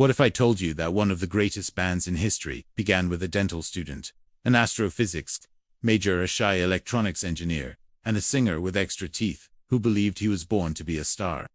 What if I told you that one of the greatest bands in history began with a dental student, an astrophysics major, a shy electronics engineer, and a singer with extra teeth who believed he was born to be a star?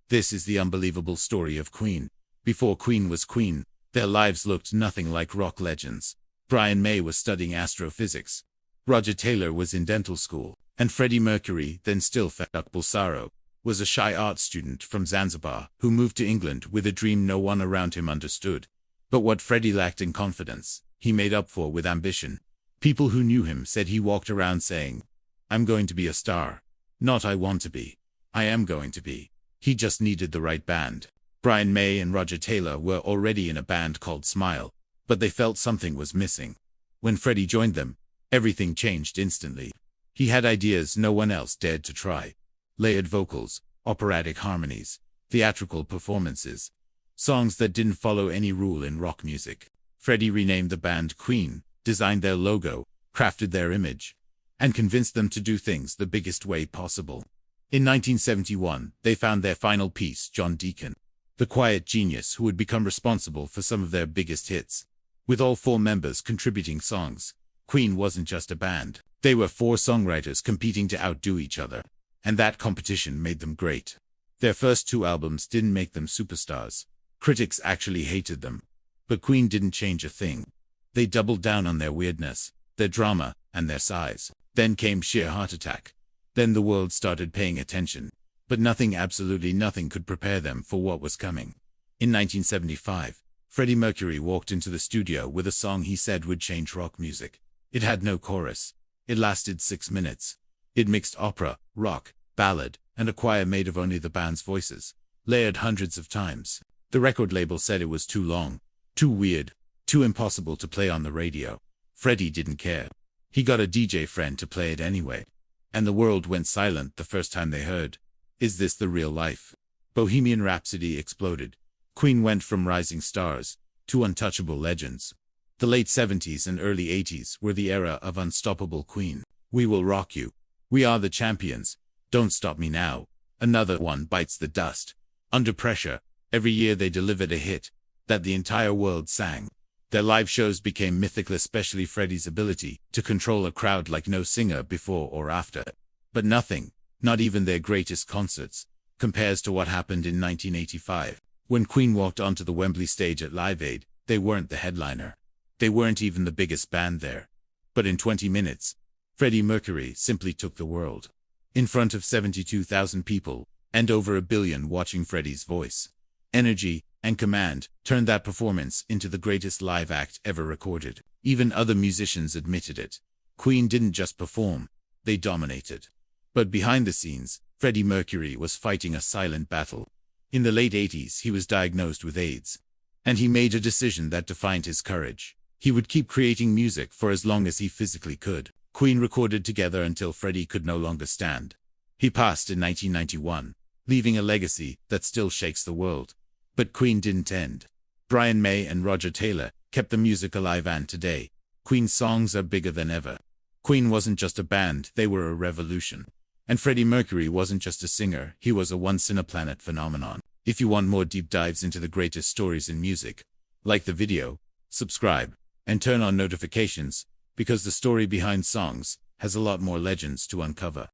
This is the unbelievable story of Queen. Before Queen was Queen, their lives looked nothing like rock legends. Brian May was studying astrophysics. Roger Taylor was in dental school. And Freddie Mercury, then still Feduk Bulsaro, was a shy art student from Zanzibar who moved to England with a dream no one around him understood. But what Freddie lacked in confidence, he made up for with ambition. People who knew him said he walked around saying, "I'm going to be a star. Not I want to be. I am going to be." He just needed the right band. Brian May and Roger Taylor were already in a band called Smile, but they felt something was missing. When Freddie joined them, everything changed instantly. He had ideas no one else dared to try. Layered vocals, operatic harmonies, theatrical performances, songs that didn't follow any rule in rock music. Freddie renamed the band Queen, designed their logo, crafted their image, and convinced them to do things the biggest way possible. In 1971, they found their final piece, John Deacon, the quiet genius who would become responsible for some of their biggest hits. With all four members contributing songs, Queen wasn't just a band. They were four songwriters competing to outdo each other, and that competition made them great. Their first two albums didn't make them superstars. Critics actually hated them. But Queen didn't change a thing. They doubled down on their weirdness, their drama, and their size. Then came Sheer Heart Attack. Then the world started paying attention. But nothing, absolutely nothing, could prepare them for what was coming. In 1975, Freddie Mercury walked into the studio with a song he said would change rock music. It had no chorus. It lasted 6 minutes. It mixed opera, rock, ballad, and a choir made of only the band's voices, layered hundreds of times. The record label said it was too long, too weird, too impossible to play on the radio. Freddie didn't care. He got a DJ friend to play it anyway. And the world went silent the first time they heard, "Is this the real life?" Bohemian Rhapsody exploded. Queen went from rising stars to untouchable legends. The late 70s and early 80s were the era of unstoppable Queen. "We will rock you. We are the champions. Don't stop me now." Another one bites the dust. Under pressure, every year they delivered a hit that the entire world sang. Their live shows became mythical, especially Freddie's ability to control a crowd like no singer before or after. But nothing, not even their greatest concerts, compares to what happened in 1985. When Queen walked onto the Wembley stage at Live Aid, they weren't the headliner. They weren't even the biggest band there. But in 20 minutes, Freddie Mercury simply took the world. In front of 72,000 people, and over 1 billion watching, Freddie's voice, energy, and command turned that performance into the greatest live act ever recorded. Even other musicians admitted it. Queen didn't just perform, they dominated. But behind the scenes, Freddie Mercury was fighting a silent battle. In the late 80s, he was diagnosed with AIDS. And he made a decision that defined his courage. He would keep creating music for as long as he physically could. Queen recorded together until Freddie could no longer stand. He passed in 1991, leaving a legacy that still shakes the world. But Queen didn't end. Brian May and Roger Taylor kept the music alive, and today, Queen's songs are bigger than ever. Queen wasn't just a band, they were a revolution. And Freddie Mercury wasn't just a singer, he was a once-in-a-planet phenomenon. If you want more deep dives into the greatest stories in music, like the video, subscribe, and turn on notifications, because the story behind songs has a lot more legends to uncover.